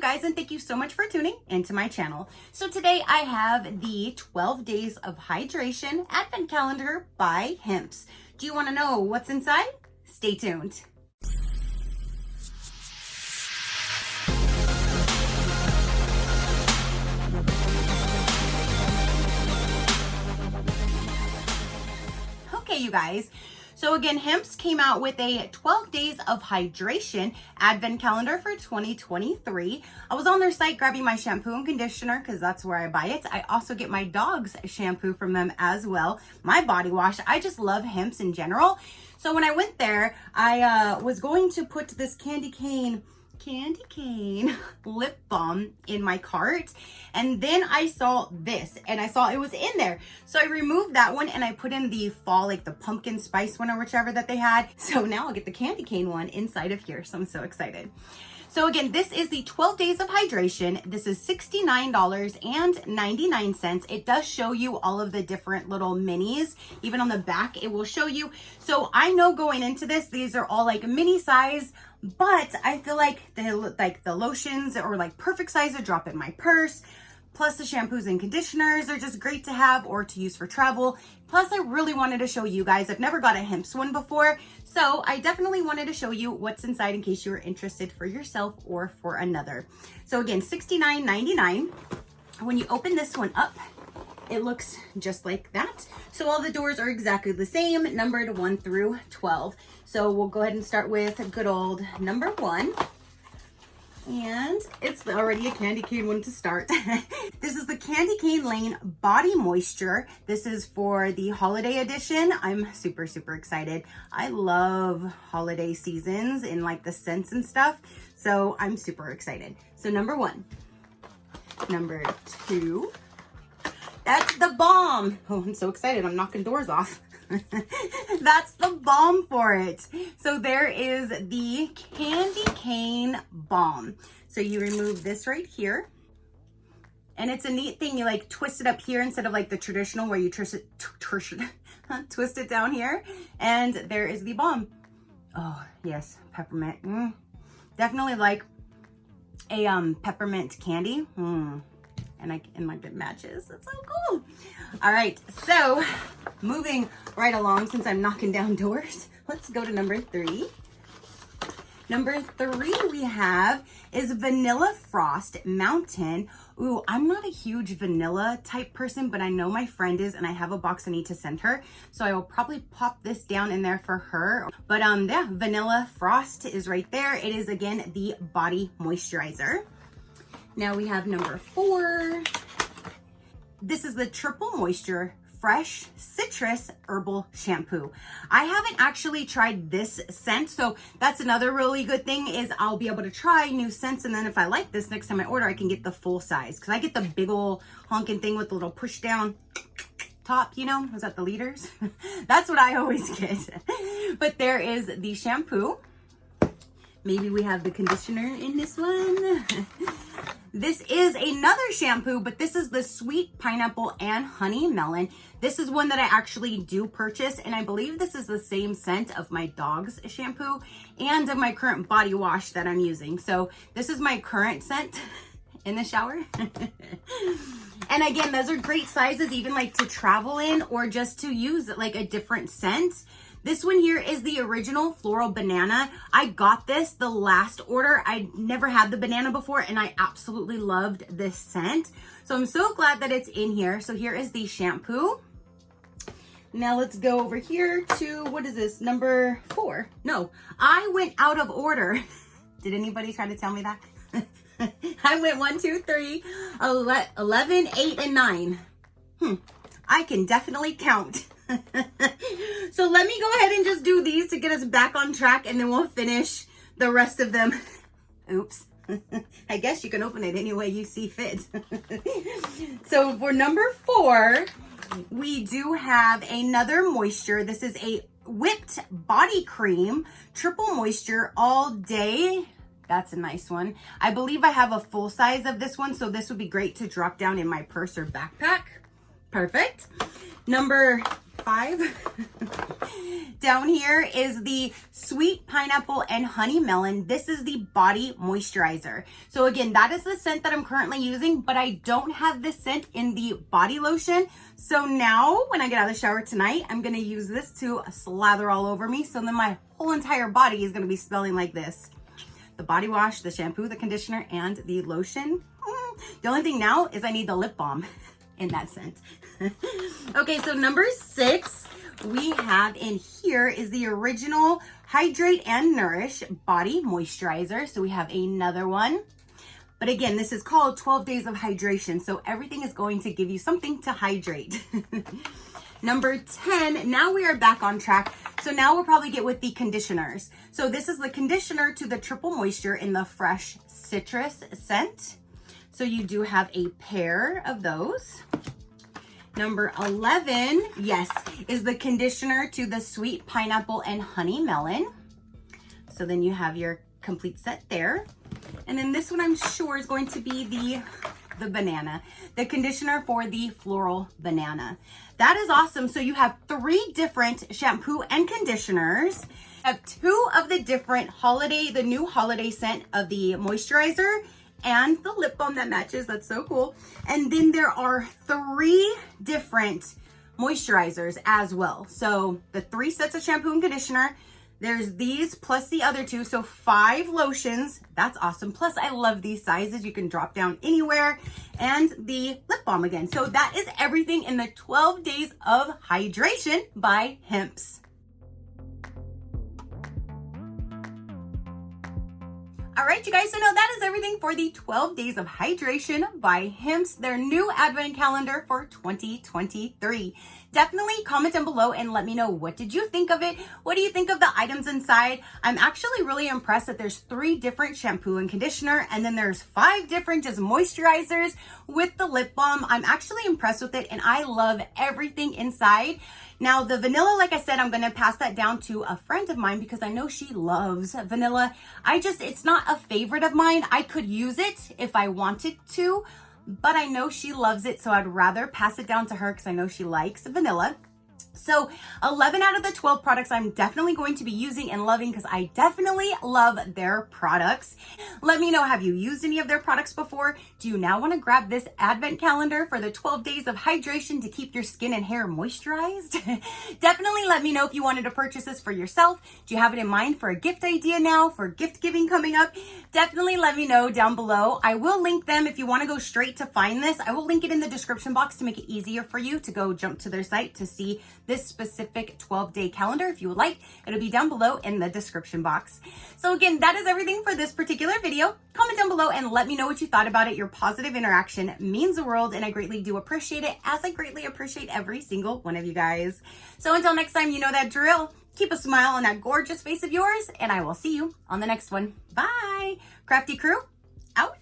guys, and thank you so much for tuning into my channel. So today I have the 12 Days of Hydration Advent Calendar by Hempz. Do you want to know what's inside? Stay tuned. Okay, you guys. So again, Hempz came out with a 12 Days of Hydration Advent Calendar for 2023. I was on their site grabbing my shampoo and conditioner because that's where I buy it. I also get my dog's shampoo from them as well. My body wash. I just love Hempz in general. So when I went there, I was going to put this candy cane lip balm in my cart, and then I saw this and I saw it was in there, so I removed that one and I put in the fall, like the pumpkin spice one or whichever that they had. So now I'll get the candy cane one inside of here, so I'm so excited. So again, this is the 12 Days of Hydration. This is $69.99. It does show you all of the different little minis. Even on the back, it will show you. So I know going into this, these are all like mini size, but I feel like the lotions are like perfect size to drop in my purse. Plus the shampoos and conditioners are just great to have or to use for travel. Plus I really wanted to show you guys, I've never got a Hempz one before, so I definitely wanted to show you what's inside in case you were interested for yourself or for another. So again, $69.99. When you open this one up, it looks just like that. So all the doors are exactly the same, numbered 1 through 12. So we'll go ahead and start with good old number 1. And it's already a candy cane one to start. This is the Candy Cane Lane Body Moisture. This is for the holiday edition. I'm super excited. I love holiday seasons and like the scents and stuff. So I'm super excited. So number 1. Number 2. That's the balm. Oh, I'm so excited. I'm knocking doors off. That's the balm for it. So there is the candy cane balm. So you remove this right here, and it's a neat thing. You like twist it up here instead of like the traditional where you twist it down here, and there is the balm. Oh yes, peppermint. Definitely like a peppermint candy. And like it matches. That's so cool. All right, so moving right along, since I'm knocking down doors, let's go to number 3. Number 3 we have is Vanilla Frost Mountain. Ooh, I'm not a huge vanilla type person, but I know my friend is, and I have a box I need to send her. So I will probably pop this down in there for her. But yeah, Vanilla Frost is right there. It is again the body moisturizer. Now we have number 4. This is the Triple Moisture Fresh Citrus Herbal Shampoo. I haven't actually tried this scent, so that's another really good thing is I'll be able to try new scents, and then if I like this, next time I order, I can get the full size, because I get the big old honking thing with the little push down top, you know, is that the liters? That's what I always get. But there is the shampoo. Maybe we have the conditioner in this one. This is another shampoo, but this is the Sweet Pineapple and Honey Melon. This is one that I actually do purchase, and I believe this is the same scent of my dog's shampoo and of my current body wash that I'm using. So this is my current scent in the shower. And again, those are great sizes, even like to travel in or just to use like a different scent. This one here is the original Floral Banana. I got this the last order. I never had the banana before, and I absolutely loved this scent. So I'm so glad that it's in here. So here is the shampoo. Now let's go over here to, what is this, number 4? No, I went out of order. Did anybody try to tell me that? I went 1, 2, 3, 11, 8, and 9. I can definitely count. So let me go ahead and just do these to get us back on track, and then we'll finish the rest of them. Oops. I guess you can open it any way you see fit. So for number 4, we do have another moisture. This is a whipped body cream, triple moisture all day. That's a nice one. I believe I have a full size of this one, so this would be great to drop down in my purse or backpack. Perfect. Number 5. Down here is the Sweet Pineapple and Honey Melon. This is the body moisturizer. So again, that is the scent that I'm currently using, but I don't have this scent in the body lotion. So now when I get out of the shower tonight, I'm gonna use this to slather all over me. So then my whole entire body is gonna be smelling like this. The body wash, the shampoo, the conditioner, and the lotion. The only thing now is I need the lip balm in that scent. Okay, so number 6 we have in here is the original Hydrate and Nourish Body Moisturizer. So we have another one. But again, this is called 12 Days of Hydration. So everything is going to give you something to hydrate. Number 10, now we are back on track. So now we'll probably get with the conditioners. So this is the conditioner to the Triple Moisture in the Fresh Citrus scent. So you do have a pair of those. Number 11, yes, is the conditioner to the Sweet Pineapple and Honey Melon. So then you have your complete set there. And then this one I'm sure is going to be the banana, the conditioner for the Floral Banana. That is awesome. So you have 3 different shampoo and conditioners. You have 2 of the different the new holiday scent of the moisturizer and the lip balm that matches. That's so cool. And then there are 3 different moisturizers as well. So the 3 sets of shampoo and conditioner, there's these plus the other 2, so 5 lotions. That's awesome. Plus I love these sizes. You can drop down anywhere. And the lip balm again. So that is everything in the 12 Days of Hydration by Hempz. All right, you guys, so now that is everything for the 12 Days of Hydration by Hempz, their new advent calendar for 2023. Definitely comment down below and let me know, what did you think of it? What do you think of the items inside? I'm actually really impressed that there's 3 different shampoo and conditioner, and then there's 5 different just moisturizers with the lip balm. I'm actually impressed with it, and I love everything inside. Now the vanilla, like I said, I'm gonna pass that down to a friend of mine because I know she loves vanilla. It's not a favorite of mine. I could use it if I wanted to, but I know she loves it, so I'd rather pass it down to her because I know she likes vanilla. So 11 out of the 12 products I'm definitely going to be using and loving because I definitely love their products. Let me know, have you used any of their products before? Do you now want to grab this advent calendar for the 12 days of hydration to keep your skin and hair moisturized? Definitely let me know if you wanted to purchase this for yourself. Do you have it in mind for a gift idea now, for gift giving coming up? Definitely let me know down below. I will link them if you want to go straight to find this. I will link it in the description box to make it easier for you to go jump to their site to see this specific 12-day calendar. If you would like, it'll be down below in the description box. So again, that is everything for this particular video. Comment down below and let me know what you thought about it. Your positive interaction means the world, and I greatly do appreciate it, as I greatly appreciate every single one of you guys. So until next time, you know that drill. Keep a smile on that gorgeous face of yours, and I will see you on the next one. Bye. Crafty crew, out.